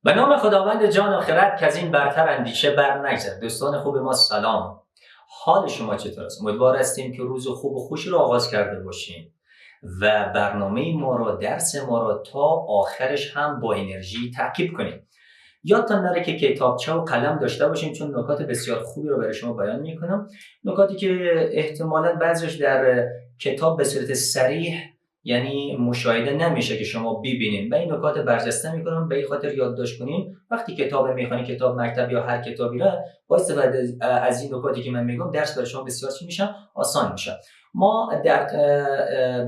به نام خداوند جان و خرد که از این برتر اندیشه بر نگذر. دوستان خوب ما سلام، حال شما چطور است؟ امیدوار هستیم که روز خوب و خوشی رو آغاز کرده باشیم و برنامه ما را، درس ما را تا آخرش هم با انرژی تعقیب کنیم. یادتان نره که کتابچه و قلم داشته باشیم، چون نکات بسیار خوبی رو برای شما بیان میکنم، نکاتی که احتمالاً بعضیش در کتاب به صورت صریح یعنی مشاهده نمیشه که شما ببینین و این نکات برجسته میکنم به این خاطر یادداشت کنین. وقتی کتاب میخونین، کتاب مکتب یا هر کتابی را، با استفاده از این نکاتی که من میگم درس برای شما بسیار چی میشه؟ آسان میشه. ما در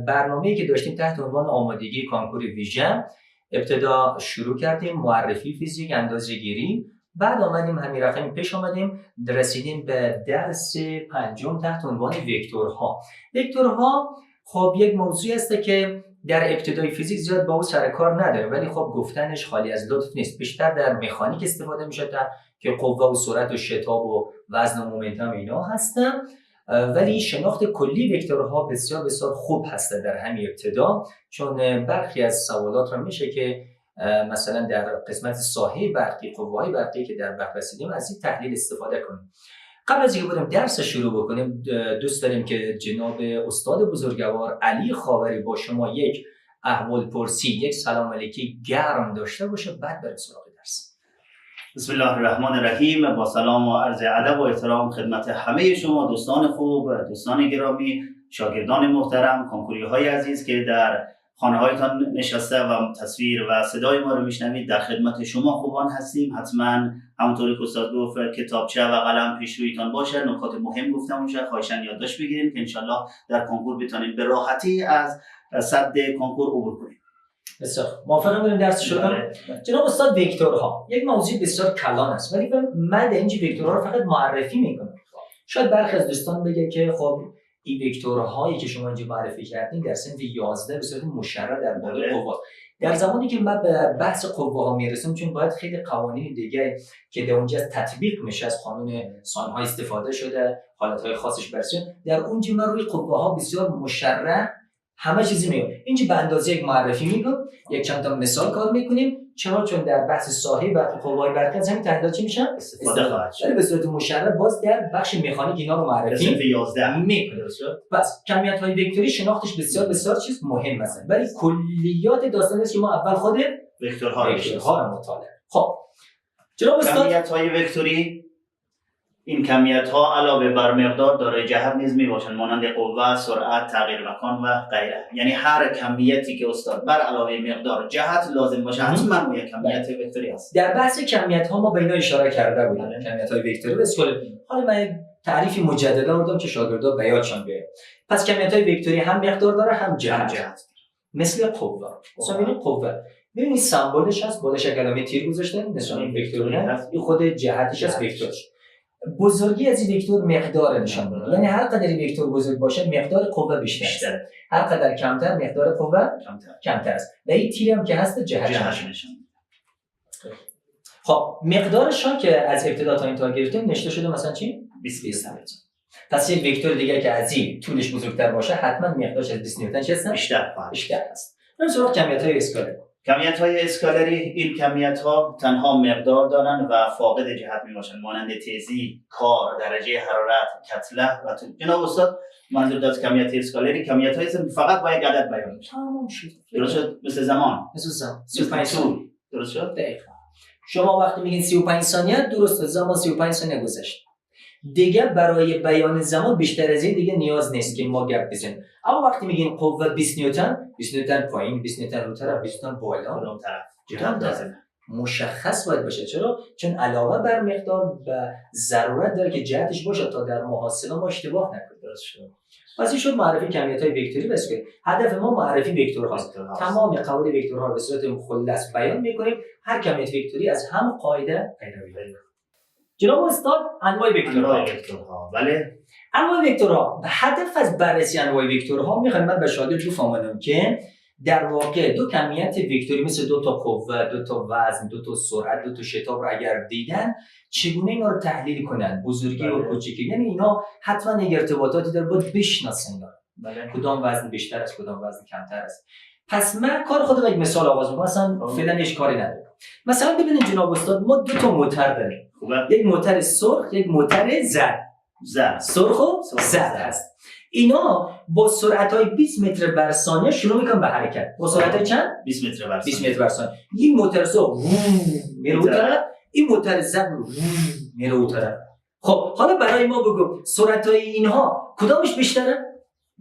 برنامه‌ای که داشتیم تحت عنوان آمادگی کنکور ویژه ابتدا شروع کردیم معرفی فیزیک، اندازه‌گیری، بعد آمدیم همین رقمی پیش آمدیم رسیدیم به درس پنجم تحت عنوان وکتورها. وکتورها خب یک موضوعی است که در ابتدای فیزیک زیاد با او سر کار نداره، ولی خب گفتنش خالی از لطف نیست. بیشتر در مکانیک استفاده میشه که قوه و سرعت و شتاب و وزن و مومنتوم اینا هستن، ولی شناخت کلی وکتورها بسیار بسیار خوب هست در همین ابتدا، چون برخی از سوالات را میشه که مثلا در قسمت ساحه برقی، قوه‌های برقی که در بحث رسیدیم از این تحلیل استفاده کنیم. قبل از اینکه بریم درس شروع بکنیم، دوست داریم که جناب استاد بزرگوار علی خاوری با شما یک احوال پرسی، یک سلام علیکی گرم داشته باشه، بعد بریم سراغ درس. بسم الله الرحمن الرحیم. با سلام و عرض ادب و احترام خدمت همه شما دوستان خوب، دوستان گرامی، شاگردان محترم، کنکوری‌های عزیز که در خانه‌هایتان نشسته و تصویر و صدای ما رو میشنوید، در خدمت شما خوبان هستیم. حتما همونطوری که استاد گفت کتابچه و قلم پیش رویتان باشه، نکات مهم گفتم اونجا خواهشاً یادداشت بگیریم که انشالله در کنکور بتونیم به راحتی از سد کنکور عبور کنیم. بسیار موافقم. بریم درس شروع کنیم. جناب استاد، وکتورها یک موضوع بسیار کلان است، ولی من در اینجا وکتورها رو فقط معرفی میکنم. شاید برخی از دوستان بگه که خب این وکتورهایی که شما اینجا معرفی کردین در سنف 11 به صورت مشرع در بالای قوا. در زمانی که ما به بحث قوه ها میرسیم، چون باید خیلی قوانین دیگه که در اونجا تطبیق میشه از قانون سانها استفاده شده، حالتهای خاصش برسیم، در اونجا ما روی قوه ها بسیار مشرع همه چیزی میگم. اینجا به اندازه یک معرفی میگم، یک چند تا مثال کار میکنیم. چرا؟ چون در بحث ساحه برقی، قوه‌های برقی از همین تحلیلات چی میشن؟ استفاده خواهد شد. ولی به صورت مشرع باز در بخش مکانیک اینا رو معرفی سنف 11 میکنیم. پس کمیت‌های وکتوری شناختش بسیار بسیار چیز مهم است، ولی کلیات داستان است که ما اول خود وکتورها رو مطالعه. خب جناب استاد، کمیت‌های وکتوری، این کمیت‌ها علاوه بر مقدار دارای جهت نیز میباشند، مانند قوه، سرعت، تغییر مکان و غیره. یعنی هر کمیتی که استاد بر علاوه مقدار جهت لازم باشه حتما یک کمیت وکتوری است. در بحث کمیت‌ها ما به اینا اشاره کرده بودیم. کمیت‌های وکتوری بسیار. حالا من تعریفی مجددا بردم که شاگردا به یادشان بیاره. پس کمیت‌های وکتوری هم مقدار داره هم جهت. مثل قوه. مثلا ببینید قوه، ببینید سمبولش هست، بالش علامه تیر گذاشته، نشان وکتوری هست، این خود جهتش است، وکتورش. بزرگی از این وکتور مقدار نشان میده، یعنی هر قدر وکتور بزرگ باشه مقدار قوه بیشتر است، هر قدر کمتر مقدار قوه کمتر است. و این تیر هم که هست جهتش نشان میده. خب مقدارش که از ابتدا تا انتها گرفتیم نشته شده مثلا چی؟ 20 نیوتن. پس یک وکتور دیگه که از این طولش بزرگتر باشه حتما مقدارش از 20 نیوتن چه است؟ بیشتر است. بریم سراغ کمیت‌های اسکالری. کمیت‌های اسکالری، این کمیت‌ها تنها مقدار دارند و فاقد جهت میباشند، مانند تیزی، کار، درجه حرارت، کتله و طول. جناب استاد، منظور از کمیت اسکالری کمیت‌های فقط با یک عدد بیان میشه. تمام شد. درست شد؟ مثل زمان. 35 ثانیه. درست شد؟ دقیقاً. شما وقتی میگین 35 ثانیه، درسته، زمان 35 ثانیه گذشت. دیگه برای بیان زمان بیشتر از این دیگه نیاز نیست که ما گپ بزنیم. اما وقتی میگین قوه 20 نیوتن، 20 نیوتن پایین، 20 نیوتن رو طرف، 20 نیوتن بالا، کدام طرف؟ جهت لازمه. مشخص باید باشه. چرا؟ چون علاوه بر مقدار و ضرورت داره که جهتش باشه تا در محاسبه ما اشتباه نکنیم. درست شد. پس این شد معرفی کمیت‌های وکتوری. بس که هدف ما معرفی وکتورهاست. تمام قواعد وکتورها رو به صورت مخلص بیان می‌کنیم. هر کمیت وکتوری از هم قاعده پیروی. جناب استاد، انواع وکتورها. بله. انواع وکتورها، هدف از بررسی انواع وکتورها می‌خوایم من به شاگرد بفهمونم که در واقع دو کمیت وکتوری مثل دو تا قوه، دو تا وزن، دو تا سرعت، دو تا شتاب رو اگر دیدن چگونه اینا رو تحلیل کنن، بزرگی و کوچکی. یعنی اینا حتما یک ارتباطاتی داره، باید بشناسن اینا. کدام وزن بیشتر است، کدام وزن کمتر است. پس من کار خودم یک مثال آغاز می‌کنم، مثلا فعلا هیچ کاری ندارم. مثلا ببینید جناب استاد، ما دو تا موتور داریم. خوبه. یک موتور سرخ، یک موتور زرد. سرخ و زرد هست. اینا با سرعت‌های 20 متر بر ثانیه شروع میکنن به حرکت. با سرعت چند؟ 20 متر بر 20 متر بر ثانیه. این موتور سرخ میره اون طرف، این موتور زرد میره اون طرف. خب حالا برای ما بگو سرعت‌های اینها کدامش بیشتره؟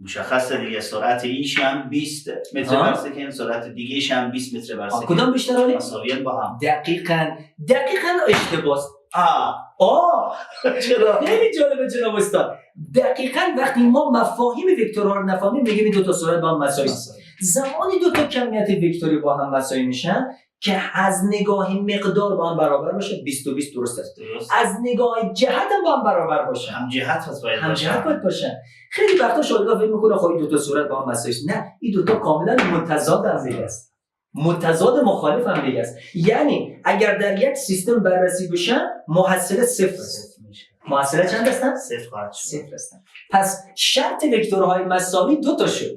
مشخصه دیگه، سرعت ایش هم 20 متر بر ثانیه، سرعت دیگه‌ش هم 20 متر بر ثانیه. کدام بیشتر ولی؟ مساویان با هم. دقیقاً اشتباس. چرا؟ خیلی جالبه جناب استاد. دقیقاً وقتی ما مفاهیم وکتورها رو نفهمیم میگیم این دو تا سرعت با هم مساوی است. زمانی دو تا کمیت وکتوری با هم مساوی میشن که از نگاه مقدار با هم برابر باشه، 20 و 20 درست است. از نگاه جهت هم با هم برابر باشه. هم جهت باید باشن. خیلی وقتا شاگرد فکر میکنه خب این دو تا صورت با هم مساوی است. نه، این دو تا کاملا متضاد هم دیگه است. متضاد مخالف هم دیگه است. یعنی اگر در یک سیستم بررسی بشن محصله صفر میشه. محصله چند هستن؟ صفر خواهد شد. صفر هستن. پس شرط وکتورهای مساوی دو تا شد.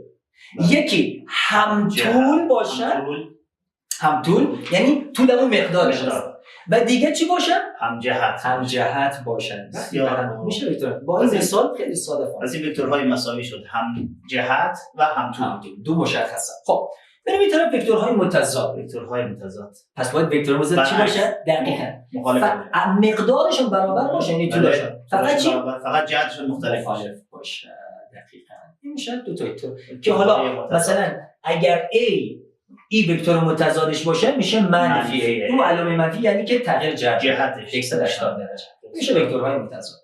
یکی همطول باشن، همطول یعنی طول اون مقدارش هست. و دیگه چی باشن؟ هم جهت باشن. میشه وکتور با این مثال خیلی ساده فهمید. از این وکتورهای مساوی شد هم جهت و هم طول، دو مشخصه. خب بریم این طرف وکتورهای متضاد. پس باید وکتور متضاد چی باشه؟ دقیقاً مخالف مقدارشون برابر باشه، یعنی طولشون فقط چی؟ فقط جهتشون مختلف باشه. دقیقاً این میشه دو تا وکتور که حالا مثلا اگر ای وکتور متضادش باشه میشه منفی ای. اون علامه منفی یعنی که تغییر جهتش 180 درجه میشه وکتورهای متضاد.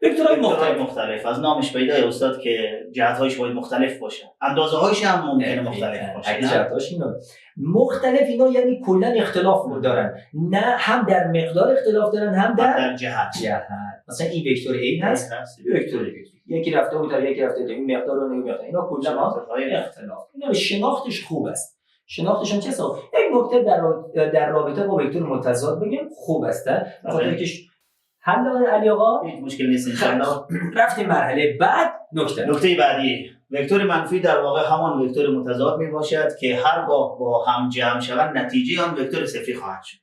وکتورهای مختلف از نامش پیدا استاد که جهت‌هاش باید مختلف باشه، اندازه‌هاش هم ممکنه مختلف باشه. اگه جهت‌هاش اینا مختلف، اینا یعنی کلا اختلاف دارن، نه هم در مقدار اختلاف دارن هم در جهت. مثلا این وکتور A هست، وکتور یکی رفته اون طرف، یکی رفته این مقدار و این مقدار، اینا کلا اختلاف. اینا شناختش خوب است. شناختشون چه حساب؟ یک نکته در رابطه با وکتور متضاد بگیم خوب است، بخاطر که حل داره علی آقا هیچ مشکل نیست ان شاء الله. رفتیم مرحله بعد. نکته بعدی، وکتور منفی در واقع همان وکتور متضاد می باشد که هرگاه با هم جمع شوند نتیجه آن وکتور صفری خواهد شد.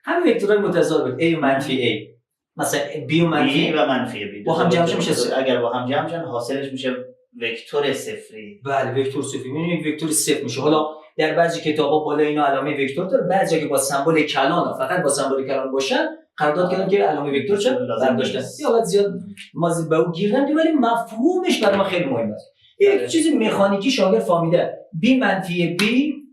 همین وکتورهای متضاد بود، A و منفی A، مثلا B و منفی B با هم جمع میشه صفر. اگر با هم جمع شن حاصلش میشه وکتور صفری. بله، وکتور صفری میشه یک وکتور صفر میشه. حالا در بعضی کتابا بالا اینا علامه وکتور داره، بعضی که با سمبل کلان فقط با سمبل کلان باشن قرارداد کردن که علامه وکتور چه لازم داشتن. حالا زیاد ما به اون گیر نمیدیم، ولی مفهومش برای ما خیلی مهمه. یک چیز مکانیکی شاگرد فهمیده B منفی B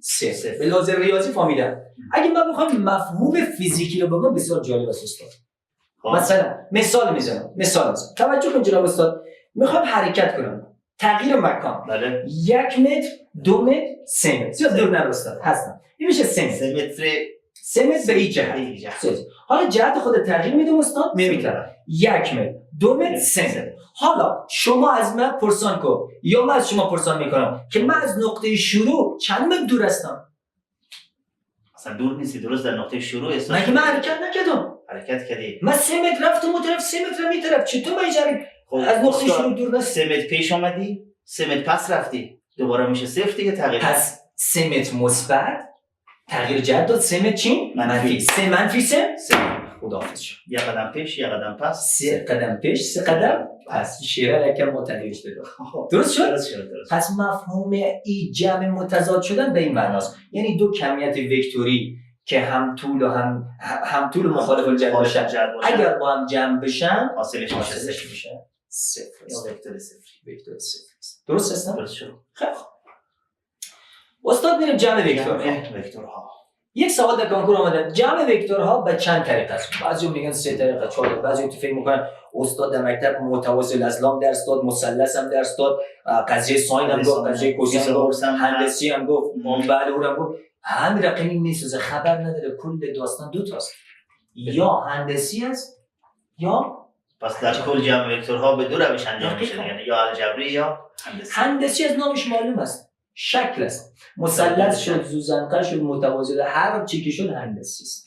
صفر، به لحاظ ریاضی فهمیده. اگه من بخوام مفهوم فیزیکی رو بگم بسیار جالب است استاد. مثلا مثال میزنم. توجه کن جناب استاد، میخوام حرکت کنم، تغییر مکان. بله. 1 متر، 2 متر، 3 متر. زیاد دور نرستاد هستم. این میشه 3 متر. 3 متر به این جهت. حالا جهت خود تغییر میدم استاد، میتونم 1 متر، 2 متر، 3 متر. حالا شما از من پرسان کن یا من از شما پرسان میکنم که من از نقطه شروع چند متر دور هستم؟ اصلا دور نیستی، درست در نقطه شروع هستم. مگه من حرکت نکردم؟ حرکت کردی. من 3 متر رفتم اون طرف، 3 متر می طرف. چطور من از نقطه شروع دور نیست؟ 3 متر پیش اومدی، 3 متر پس رفتی، دوباره میشه صفر دیگه تغییر. پس 3 متر مثبت تغییر جهت داد، 3 متر چی؟ منفی. 3 منفی 3 خداحافظ شد. یه قدم پیش، یه قدم پس. 3 قدم پیش، 3 قدم پس. شیره یکم متدیش داره. درست شد؟ پس مفهوم ای جمع متضاد شدن به این معناست. یعنی دو کمیت وکتوری که هم طول و هم طول مخالف الجهت باشن، اگر با هم جمع بشن حاصلش میشه صفر. یا وکتور صفری. وکتور صفری. درست است؟ درست شد. خیلی خوب. استاد میریم جمع وکتورها. یک سوال در کنکور اومده، جمع وکتورها به چند طریقه است؟ بعضی میگن 3 طریقه، 4، بعضی تو فکر میکنن استاد در مکتب متوازی الازلام درس داد، مثلث هم درس داد، قضیه ساین هم گفت، قضیه کوسین گفت، هندسی هم گفت، بعد اونم گفت. همین رقمی میسازه، خبر نداره کل داستان دو تاست، یا هندسی است یا پس در کل جمع وکتورها به دو روش انجام میشه، یعنی یا الجبری یا هندسی. هندسی از نامش معلوم است، شکل است. مثلث شد، زوزنقه شد، متوازی، هر چی که شد هندسی است.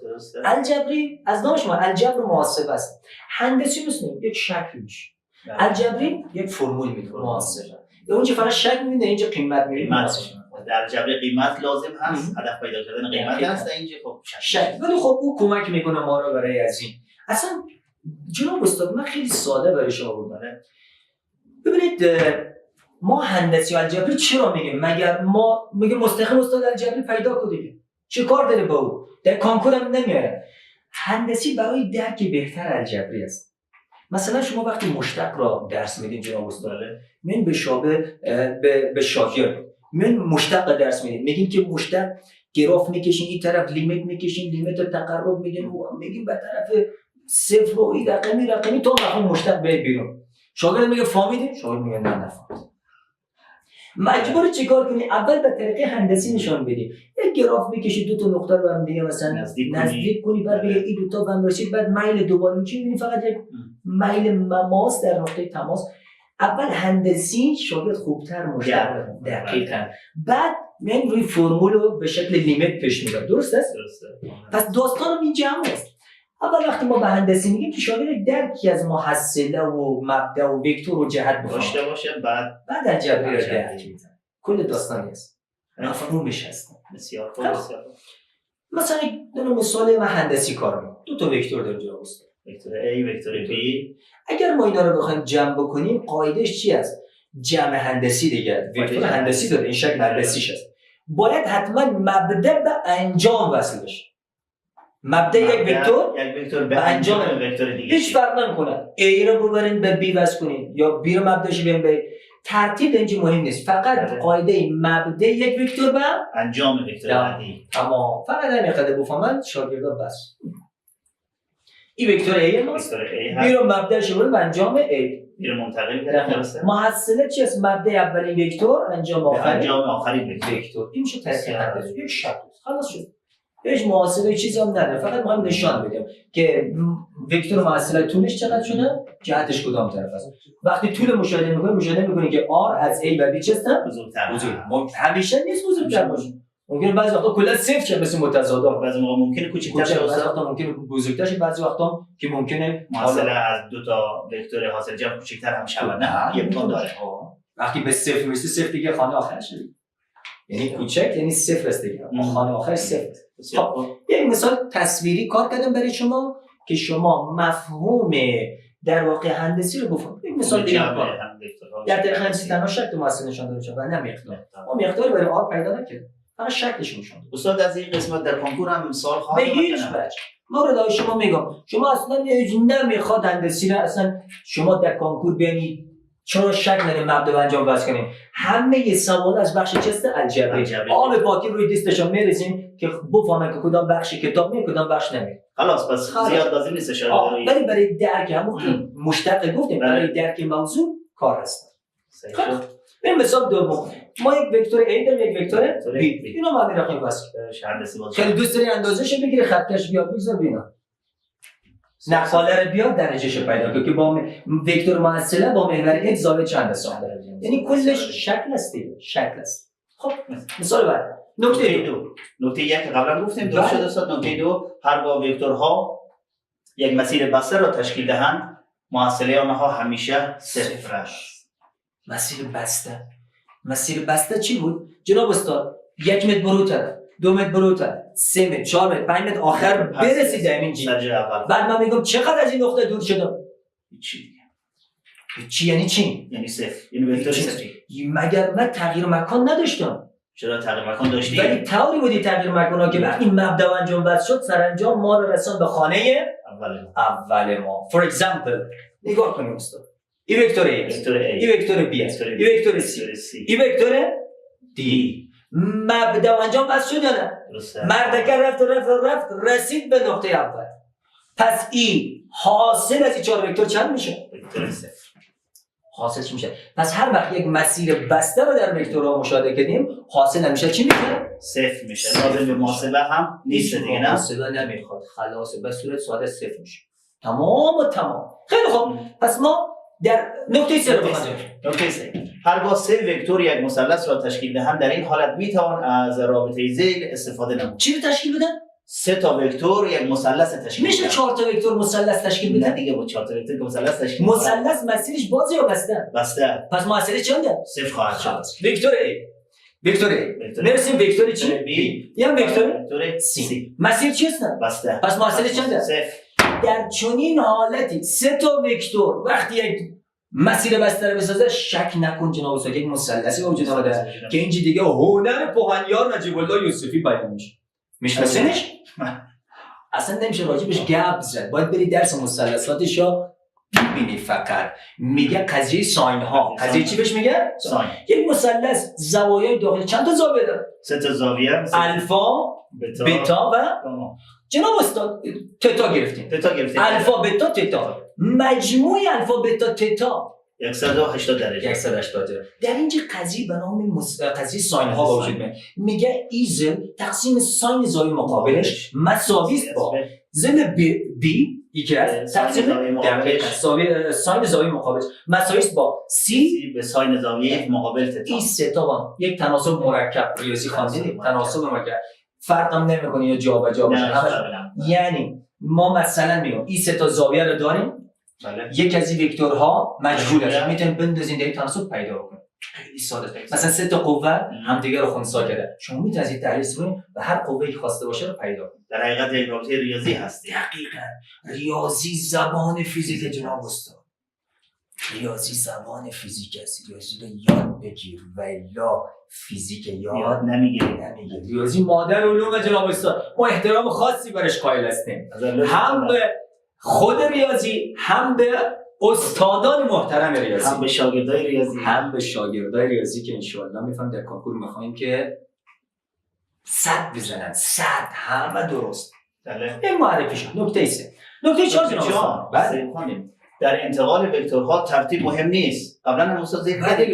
درسته. الجبری از نامش معلوم، الجبر محاسبه است. هندسی مثل یک شکل میشه. الجبری یک فرمول میده محاسبه. اونجا فقط شکل میده، اینجا قیمت میده. در الجبر قیمت لازم هست، هدف پیدا کردن قیمت هست، اینجا خب شک. ولی خب او کمک میکنه ما رو برای از این. اصلا جناب استاد من خیلی ساده برای شما بگم. ببینید ما هندسی الجبری چرا میگیم؟ مگر ما میگیم مستقیم استاد الجبری پیدا کنید، چه کار داره با او؟ در کنکور هم نمیاره. هندسی برای درک بهتر الجبری است. مثلا شما وقتی مشتق را درس میدین جناب استاد، من به شاگرد من مشتق درس میدین، میگیم که مشتق گراف میکشین، این طرف لیمیت میکشین، لیمیت رو تقرب میدین، میگیم به طرف صفر و این رقمی تا مفهوم مشتق بیاد بیرون. شاگرد میگه فهمیدین؟ شاگرد میگه نه نفهمیدم. مجبور چیکار کنی؟ اول به طریق هندسی نشان بدی. یک گراف میکشی، دو تا نقطه رو هم دیگه مثلا نزدیک کنی، بعد بگه این دو تا به هم رسید، بعد میل دوباره میچینی، میبینی فقط یک میل ماس در نقطه تماس. اول هندسی شاگرد خوبتر مشتق دقیقاً. بعد من روی فرمول رو به شکل لیمیت پیش میبرم. درست است؟ درسته. پس داستان این جمع است. اول وقتی ما به هندسی میگیم که شاگرد درکی از محصله و مبدا و وکتور و جهت داشته باشه، بعد الجبری رو درک میزنه. کل داستانی است. مفهومش هست. بسیار خوب. مثلا دو مثال من هندسی کار میکنم. دو تا وکتور در جا است. وکتور A، وکتور B. اگر ما اینا رو بخوایم جمع بکنیم، قاعدهش چی است؟ جمع هندسی دیگه. وکتور هندسی داره، این شکل هندسیش است. باید حتما مبدا به انجام وصل بشه. مبدا یک وکتور به انجام وکتور دیگه هیچ فرق نمیکنه. A رو ببرین به B وصل کنین یا B رو مبداش بیارین به ترتیب اینجا مهم نیست. فقط قاعده مبدا یک وکتور به انجام وکتور بعدی. تمام. فقط همین قاعده بفهمن شاگردا بس. این وکتور A ماست. B رو مبداش بیارین به انجام A. B رو منتقل کردن. محصله چی است؟ مبدا اولین وکتور، انجام آخرین وکتور. این میشه ترکیب هندسی. یک شکل. خلاص شد. هیچ محاسبه چیزی هم نداره، فقط ما هم نشان بدیم که وکتور محصله طولش چقدر شده، جهتش کدام طرف است. وقتی طول مشاهده می‌کنید که R از A و B چقدر بزرگتر. همیشه نیست بزرگتر باشه. ممکنه بعضی وقتا کلا صفر شه، مثل متضادها. بعضی موقع ممکنه کوچکتر شه، بعضی وقتا ممکنه بزرگتر شه، بعضی وقتا که ممکنه محصله از دو تا وکتور حاصل جمع کوچکتر هم شود. نه امکان داره. وقتی به صفر میرسه، صفر دیگه خانه آخر شد. یعنی کوچک یعنی صفر است دیگه. خانه آخر صفر. خب یک مثال تصویری کار کردم برای شما که شما مفهوم در واقع هندسی رو بفهمید. یک مثال دیگه در طریق هندسی تنها شکل محصل نشان داده شده و نه مقدار. ما مقدار برای آر پیدا نکردیم. فقط شکلش نشون داد. استاد از این قسمت در کنکور هم مثال خواهد به هیچ وجه. مورد شما میگم شما اصلا نمیخواد هندسی رو اصلا شما در کنکور ببینید چرا شک نداریم مبدا انجام وصل کنیم. همه سوال از بخش چست الجبری. آب پاکی روی دستشون میریزیم که بفهمن که کدام بخش کتاب میاد کدام بخش نمیاد. خلاص پس زیاد لازم نیست اشاره دارید. ولی برای درک همون که مشتق گفتیم برای درک موضوع کار هست. این مثال دوم ما یک وکتور A داریم یک وکتور B. اینو ما می‌رقیم واسه هندسی باشه. خیلی دوست داری اندازه‌شو بگیری خطکش بیاد بذار بینا. نقاله رو بیاد درجهش پیدا کنه که با وکتور محصله با محور x زاویه چند است. یعنی کلش شکل است دیگه، شکل است. خب مثال بعد نکته یک قبلا گفتیم درست شد استاد. نکته دو هرگاه وکتورها یک مسیر بسته را تشکیل دهند محصله آنها همیشه صفر است. مسیر بسته چی بود جناب استاد؟ 1 متر بروتر، 2 متر بروتر، 3 متر، 4 متر، 5 متر آخر برسید همین جی. بعد من میگم چقدر از این نقطه دور شدم؟ چی یعنی چی؟ یعنی صفر. یعنی وکتور صفری. مگر من تغییر مکان نداشتم؟ چرا تغییر مکان داشتی؟ ولی طوری بودی تغییر مکان‌ها که وقتی مبدا وانجام وصل شد سرانجام ما رو رسوند به خانه اول ما. For example نگاه کنیم استاد. این وکتور A، این وکتور B، این وکتور C، این وکتور D. مبدا انجام وصل شد یا نه؟ مردکه رفت رسید به نقطه اول. پس این حاصل از این 4 وکتور چند میشه؟ وکتور صفر. حاصل چی میشه؟ پس هر وقت یک مسیر بسته رو در وکتورها مشاهده کردیم حاصل نمیشه چی میشه؟ صفر میشه. لازم به محاسبه هم نیست دیگه. نه محاسبه نمیخواد. خلاص به صورت ساده صفر میشه. تمام. خیلی خوب. پس ما در نقطه 3 رو بخونیم. نقطه 3 هرگاه 3 وکتور یک مثلث را تشکیل دهند در این حالت میتوان از رابطه ذیل استفاده نمود. چی رو تشکیل بدن؟ 3 تا وکتور یک مثلث تشکیل میشه 4 تا وکتور مثلث تشکیل بدن؟ نه دیگه با 4 تا وکتور که مثلث تشکیل مثلث مسیرش باز یا بسته؟ بسته. پس محصله چنده؟ صفر خواهد شد. وکتور A وکتور A. میرسیم وکتور چی؟ بی. یا وکتور وکتور سی. مسیر چی هستن؟ بسته. پس محصله چنده؟ صفر. در چنین حالتی سه تا وکتور وقتی یک مسیر بسته رو بسازه، شک نکن جناب استاد یک مثلثی وجود داره که اینجا دیگه هنر کهنیار نجیب الله یوسفی بیان میشه. میشناسینش؟ اصلا نمیشه راجبش گپ زد. باید بری درس مثلثاتش یا ببینی. فقط میگه قضیه ساین ها. قضیه چی بهش میگه؟ ساین. یک مثلث زوایای داخلی چند تا زاویه داره؟ سه تا زاویه. الفا، بتا و جناب استاد تتا گرفتیم. تتا گرفتیم. الفا بتا تتا. مجموع الفا بتا تتا 180 درجه. 180 درجه. در اینجا قضیه به نام قضیه ساین ها با وجود میاد. میگه ایزل تقسیم ساین زاویه مقابلش مساوی است با ضلع بی یکی از تقسیم ساین زاویه مقابلش مساوی است با سی به ساین زاویه مقابل تتا. این سه تا با یک تناسب مرکب ریاضی خواندید. تناسب مرکب فرق هم نمیکنه یا جابجا باشه. یعنی ما مثلا میگم این سه تا زاویه رو داریم. یک از این وکتورها مجهوله، میتونیم بندازین در تناسب پیدا کنیم. خیلی ساده است. مثلا سه تا قوه همدیگه رو خنثی کرده. شما میتونید از این تحلیل استفاده کنید و هر قوه‌ای که خواسته باشه رو پیدا کنید. در حقیقت یک رابطه ریاضی هست. دقیقاً. ریاضی زبان فیزیک جناب استاد. ریاضی زبان فیزیک است. ریاضی رو یاد بگیر و الا فیزیک یاد نمیگیری. ریاضی مادر علوم جناب استاد. ما احترام خاصی برش قائل هستیم. هم به خود ریاضی، هم به استادان محترم ریاضی، هم به شاگردای ریاضی، هم به شاگردای ریاضی که انشاءالله میفهم در کنکور میخوایم که 100 بزنن. 100 همه درست. بله. این معرفی شد. نکته 3. نکته 4 جناب. بله. در انتقال وکتورها ترتیب مهم نیست. قبلا هم استاد ذکر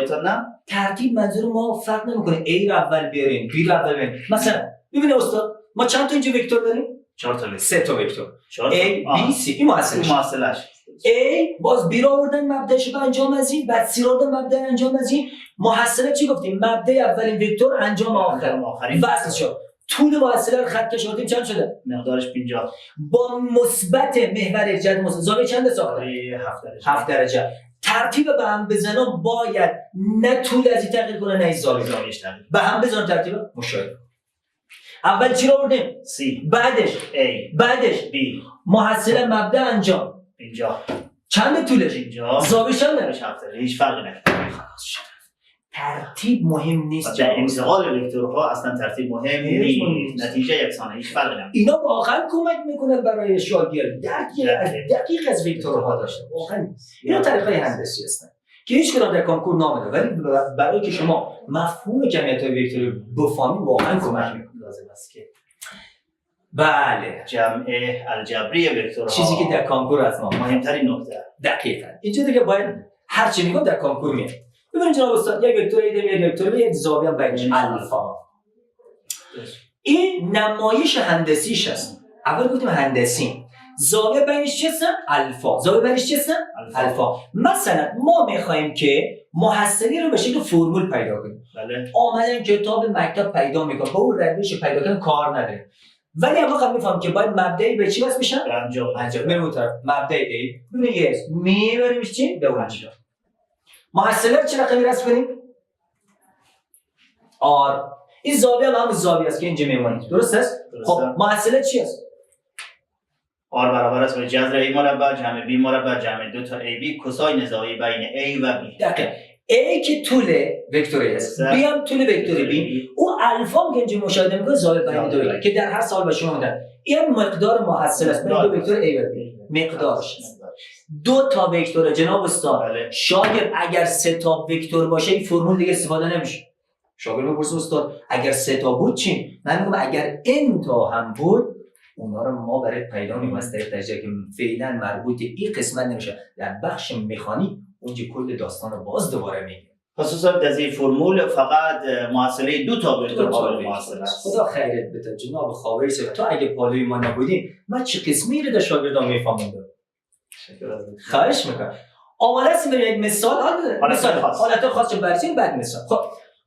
کردن ترتیب منظور ما فرق نمیکنه. A رو اول بیاریم، B رو اول بیاریم. مثلا ببینید استاد ما چند تا اینجا وکتور داریم؟ 4 تا. 3 تا وکتور. A B C. این محصلش. A باز B رو آوردن مبدأش رو انجام از این، بعد C رو آوردن مبدأ انجام از این. محصله چی گفتیم؟ مبدأ اولین وکتور انجام آخرین. وصل شد. طول محصله رو خط کشیدیم چند شده؟ مقدارش 50. با مثبت محور جد مثبت زاویه چند ساخته؟ 7 درجه. ترتیب به هم بزنم باید نه طول از این تغییر کنه نه زاویه تغییر. به هم بزنم ترتیب مشاهده. اول چی رو آوردیم؟ C. بعدش A. بعدش B. محصله مبدأ انجام. 50. چند طولش؟ 50. زاویه چند؟ 7 درجه. هیچ فرقی نمیکنه. ترتیب مهم نیست. در انتقال وکتورها اصلا ترتیب مهم نیست. نتیجه یکسانه. هیچ فرقی نمیکنه. اینا واقعا کمک میکنه برای شاگرد درک دقیق از وکتورها داشته. واقعا اینا طریقای هندسی هستن که هیچ کدام در کنکور نامده، ولی برای که شما مفهوم جمعیت‌های وکتوری بفهمید واقعا کمک میکنه. لازم است که بله جمع الجبری وکتورها چیزی که در کنکور از ما مهمترین نکته. دقیقاً اینجا دیگه باید هر چی میگم در کنکور میاد. ببینید جناب استاد یک وکتور یک وکتور یک زاویه بینش الفا. این نمایش هندسیش است. اول گفتیم هندسی. زاویه بینش چه هست؟ الفا. زاویه بینش چه هست؟ الفا. مثلا ما میخوایم که محصلی رو به شکل فرمول پیدا کنیم. بله. آمدن کتاب مکتب پیدا میکنه. با اون روش پیدا کردن کار نداره. ولی اما خب میفهم که باید مبدأی به چی واسه میشن؟ انجام. بریم اونطرف. مبدأ A. ببینید یه اسم میبریمش چی؟ به انجام. محصله رو چه رقمی رسم کنیم؟ R. این زاویه هم زاویه است که اینجا میمونید. درست است؟ خب محصله چی است؟ R برابر است به جذر A مربع جمع B مربع جمع 2 تا AB کوساین زاویه بین A و B. دقیقاً. A که طول وکتوری است، B هم طول وکتوری B. او الفا که اینجا مشاهده میکنه زاویه بین دو که در هر سال به شما میدن. این مقدار محصله است بین دو وکتور A و B. مقدارش است. 2 تا وکتور جناب استاد. شاگرد اگر 3 تا وکتور باشه این فرمول دیگه استفاده نمیشه. شاگرد میپرسه استاد اگر 3 تا بود چی؟ من میگم اگر n تا هم بود اونا رو ما برای پیدا می‌کنیم از طریق تجزیه که فعلا مربوط این قسمت نمیشه. در بخش مکانیک اونجا کل داستان رو باز دوباره میگیم. خصوصا در این فرمول فقط محصله 2 تا وکتور قابل محصله است. خدا خیرت بده جناب خاوری صاحب. تو اگه پالوی ما نبودی من چه قسمی رو در شاگردان میفهمیدم. خواهش میکنم. آماده هستیم برای یک مثال حالت خاص بررسی بعد مثال. خب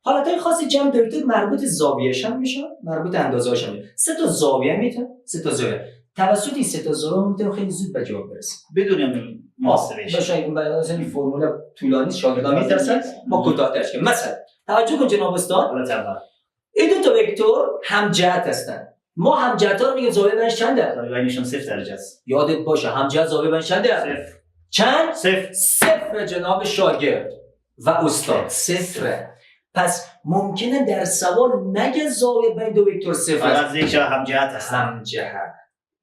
حالتهای خاصی جمع دارید مربوط زاویه‌اش هم میشه، مربوط اندازه‌اش هم میشه. 3 تا زاویه میتونه، 3 تا زاویه. توسط این 3 تا زاویه میتونه خیلی زود به جواب برسه. بدون محاسبه. باشه این فرمول طولانی شاگردان میترسن ما کوتاه‌ترش کنیم. مثلا توجه کن جناب استاد. حالت اول این دو تا وکتور همجهت هستن. ما همجهت‌ها رو میگیم زاویه بینش چنده؟ زاویه بینشون 0 درجه است. یادت باشه همجهت زاویه بینش چنده؟ 0. چند؟ 0. 0 جناب شاگرد و استاد. 0. پس ممکنه در سوال نگه زاویه بین دو وکتور 0 است. فقط یک جا همجهت هست. همجهت.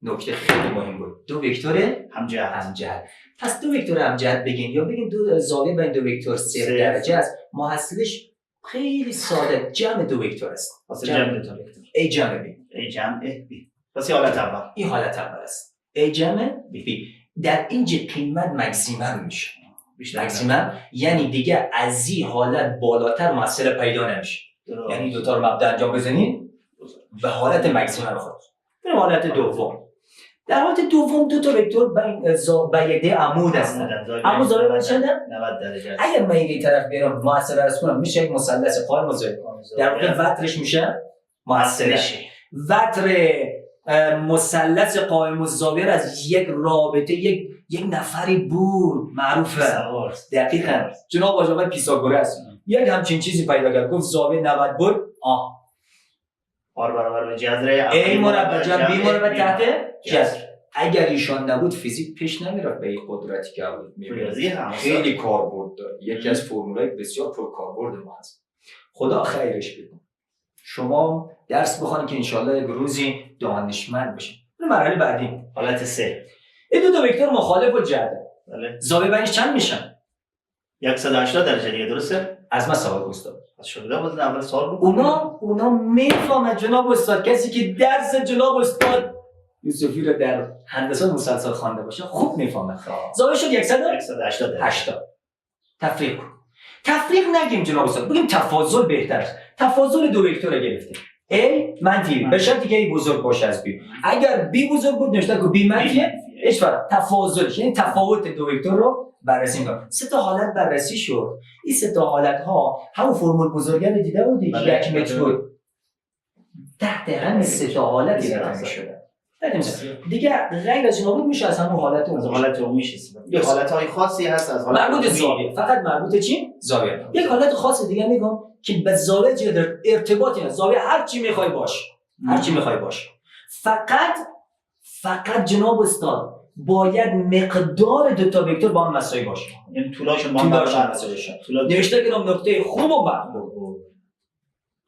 نکته خیلی مهم بود. دو وکتور همجهت. پس دو وکتور همجهت بگین یا بگین دو زاویه بین دو وکتور 0 درجه است. محصلش خیلی ساده جمع دو وکتور است. جمع دو تا وکتور. A جمع B. A جمع B. پس این حالت اول. این حالت اول است. A جمع B. در اینجا قیمت مکسیمم میشه. مکسیمم یعنی دیگه از این حالت بالاتر مسئله پیدا نمیشه. یعنی دو تا رو مبدا انجام بزنید به حالت مکسیمم خود. بریم حالت دوم. در حالت دوم دو تا وکتور بین عمود هستند. عمود زاویه بینش چنده؟ 90 درجه است. اگر من این طرف بیارم محصله رسم کنم میشه یک مثلث قائم و زاویه. در واقع وترش میشه محصله. وتر مثلث قائم الزاویه از یک رابطه یک نفری بود معروفه. دقیقاً جناب آقای پیثاگورس یک همچین چیزی پیدا کرد گفت زاویه 90 بود. آر برابر به جذر A مربع جمع B مربع تحت جذر. اگر ایشان نبود فیزیک پیش نمیرفت به این قدرتی که بود. ریاضی هم خیلی کاربرد داره. یکی از فرمولای بسیار پرکاربرد ما هست. خدا خیرش بده. شما درس بخونید که انشالله یک روزی دانشمند بشید. مرحله بعدی حالت 3. این دو تا وکتور مخالف الجهته. بله. زاویه بینش چند میشن؟ 180 درجه دیگه درسته؟ از من سوال استاد. از شده بود اول سوال بود. اونا میفهمن جناب استاد. کسی که درس جناب استاد یوسفی رو در هندسه مسلسل خوانده باشه خوب میفهمه. زاویه شد 180 درجه. 80. تفریق کن. تفریق نگیم جناب استاد. بگیم تفاضل بهتر است. تفاضل دو وکتور رو گرفتیم. A منفی به شرطی که A بزرگ باشه از B. اگر B بزرگ بود نوشته که B منفیه هیچ فرق. تفاضل یعنی تفاوت دو وکتور رو بررسی می‌کنیم. سه تا حالت بررسی شد. این سه تا حالت ها همون فرمول بزرگه رو دیده بودید که 1 متر بود. تحت همین سه تا حالت ایراد شده. دیگه غیر از اینا بود میشه از همون حالت اون حالت عمومی میشه. یه حالت‌های خاصی هست از حالت مربوط زاویه. فقط مربوط چی؟ زاویه. یک حالت خاص دیگه میگم که به زاویه ارتباطی نداره. زاویه هر چی میخوای باش. هر چی میخوای باش. فقط جناب استاد باید مقدار دو تا وکتور با هم مساوی باشه. یعنی طولاشون با هم مساوی باشه. نوشته کنم نقطه خوب و بد.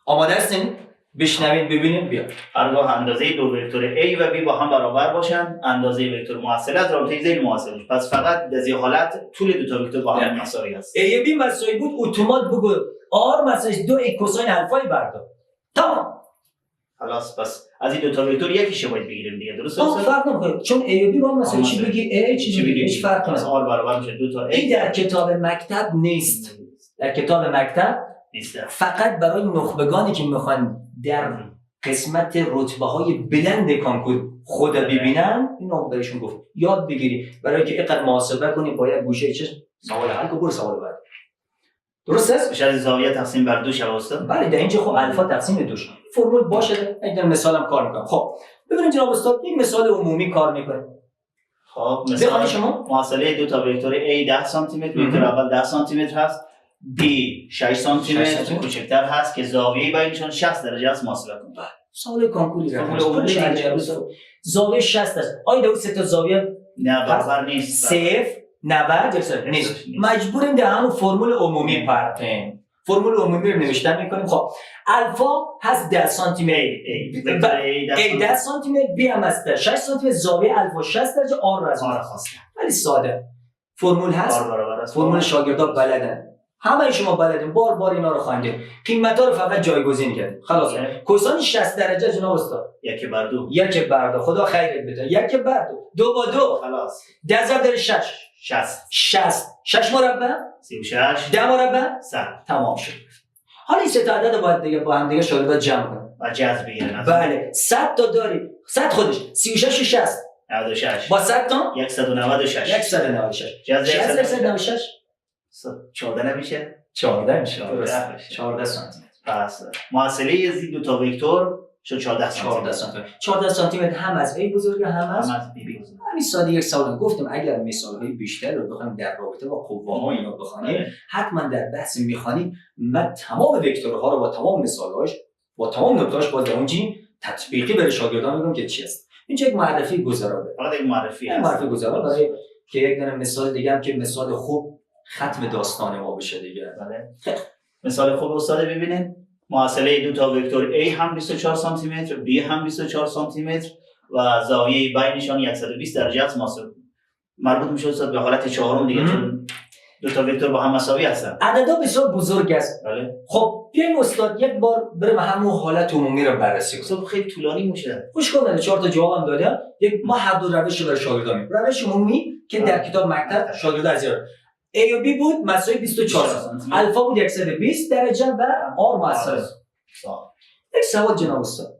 آماده هستین؟ بشنوید ببینیم بیا. هرگاه اندازه دو وکتور A و B با هم برابر باشن اندازه وکتور محصله از رابطه ذیل محصله. پس فقط در این حالت طول دو تا وکتور با هم مساوی است. A B مساوی بود اتومات بگو R مساوی 2 کوساین الفای بردار. تمام. خلاص پس از این دو تا وکتور یکیش باید بگیریم دیگه درسته؟ فرق نمیکنه چون A و B با هم مساوی چی بگی A چی بگی هیچ فرق نداره. R برابر میشه دو تا A. این در کتاب مکتب نیست. در کتاب مکتب نیست. فقط برای نخبگانی که میخوان در قسمت رتبه‌های بلند کانکور خود ببینن اینو بهشون گفت یاد بگیری برای که اینقدر محاسبه کنی باید گوشه چشم سوال حل کنی برو سوال بعد درست است بشه زاویه تقسیم بر 2 شبه استاد. بله در اینجا خب الفا تقسیم 2 فرمول باشه یک مثالم کار میکنم. خب ببینید جناب استاد یک مثال عمومی کار میکنه. خب مثلا شما محصله دو تا وکتور A 10 سانتی متر وکتور اول 10 سانتی متر هست B 6 سانتی متر کوچکتر هست که زاویه بینشون 60 درجه است محاسبه کنید. سوال کانکوری زاویه 60 است. آیا دو سه تا زاویه نه برابر نیست. 90 درصد نیست. مجبوریم در همون فرمول عمومی پرتیم. فرمول عمومی رو نوشتن میکنیم. خب الفا هست 10 سانتی متر A 10 سانتی متر B هم هست 6 سانتی متر زاویه الفا 60 درجه R رو از ما خواستن. ولی ساده فرمول هست. فرمول شاگردا بلدن. همه شما بلدین بار اینا رو خواندید. قیمتا رو فقط جایگزین کردید. خلاص کوساین 60 درجه جناب استاد 1 بر 2 1 بر 2 خدا خیرت بده 1 بر 2 2 با 2 خلاص 10 ضرب در 6 60 6 مربع 36 10 مربع 100 تمام شد. حالا این سه تا عدد باید دیگه با هم دیگه شاگردا جمع کنیم و جذر بگیرن. بله 100 تا داری 100 خودش 36 و 60 96 با 100 تا 196 جذر 196 14 نمیشه 14 میشه 14 سانتی متر. پس محصله از این دو تا وکتور شد 14 14 سانتی متر. 14 سانتی متر هم از A بزرگه هم از هم از بی بزرگ. همین ساده یک سال گفتم اگر مثال‌های بیشتر رو بخوایم در رابطه با قواها اینا بخوانیم حتما در بحث میخوانیم من تمام وکتورها رو با تمام مثال‌هاش با تمام نکته‌اش باز اونجی تطبیقی برای شاگردان میگم که چی است. اینجا یک معرفی گذرا فقط یک معرفی هست. معرفی گذرا برای که یک دونه مثال دیگه هم که مثال خوب ختم داستان ما بشه دیگه. بله. مثال خوب استاد ببینید. محصله دو تا وکتور A هم 24 سانتی متر، B هم 24 سانتی متر و زاویه بینشان 120 درجه است. مربوط میشه استاد به حالت چهارم دیگه چون دو تا وکتور با هم مساوی هستن. عددا بسیار بزرگ است. بله. خب بیایم استاد یک بار بریم همون حالت عمومی رو بررسی کنیم. خب خیلی طولانی میشه. خوش کنید 4 تا جواب هم دادم. ما هر دو روش رو برای شاگردان میگیم. روش عمومی که در کتاب مکتب شاگرد از A و B بود مساوی 24 سانتی متر. الفا بود 120 درجه و R مساوی. یک سوال جناب استاد.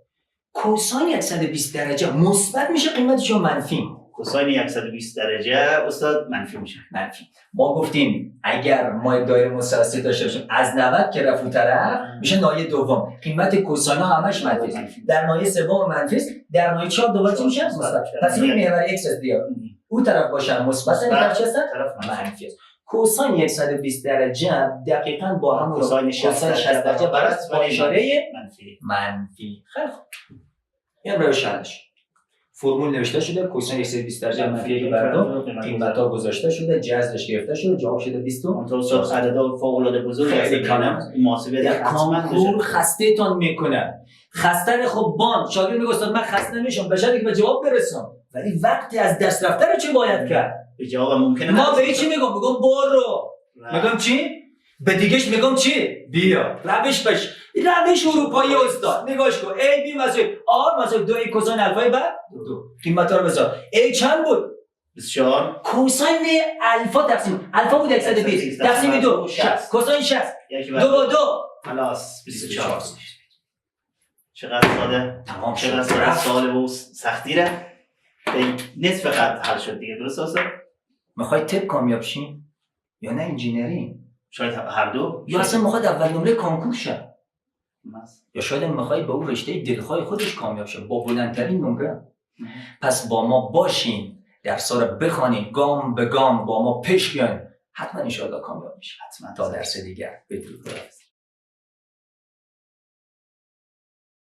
کوساین 120 درجه مثبت میشه قیمتش یا منفی؟ کوساین 120 درجه استاد منفی میشه. منفی. ما گفتیم اگر ما یک دایره مثلثی داشته باشیم از 90 که رفت طرف میشه نایه دوم. قیمت کوساین ها همش منفی است. در نایه سوم منفی است، در نایه 4 دوباره چی میشه؟ مثبت. پس این محور x است دیگه. اون طرف باشه مثبت این طرف چه است؟ منفی است. کوساین 120 درجه دقیقاً با همون کوساین 60 درجه برعکس با اشاره منفی. خیلی خوب. این روش حلش. فرمول نوشته شده کوساین 120 درجه منفی بردم قیمتا گذاشته شده جذرش گرفته شده جواب شده 20. منتها عددا فوق العاده بزرگ خیلی کم محاسبه در کانکور خسته تان میکنه. خسته خب بان شاگرد میگه استاد من خسته نمیشم به شرطی که به جواب برسم ولی وقتی از دست رفته رو چه باید کرد؟ به جواب ممکنه ما به چی میگم برو میگم چی به دیگهش میگم چی بیا روش روش اروپایی استاد نگاش کن A B مساوی R مساوی 2 A کوساین الفا بعد 2 قیمتا رو بذار A چند بود 24 کوساین الفا تقسیم الفا بود 120 تقسیم 2 60 کوساین 60 2 با 2 خلاص 24 چقدر ساده تمام چقدر شد ساده و سختی ره نصف خط حل شد دیگه درست است میخوای تپ کامیاب شین یا نه انجینری شاید هر دو یا اصلا میخواد اول نمره کانکور شه یا شاید میخوای به اون رشته دلخواه خودش کامیاب شه با بلندترین نمره پس با ما باشین درس‌ها رو بخوانین گام به گام با ما پیش بیاین حتما ان شاءالله کامیاب میشین. حتما تا درس دیگر بدرود.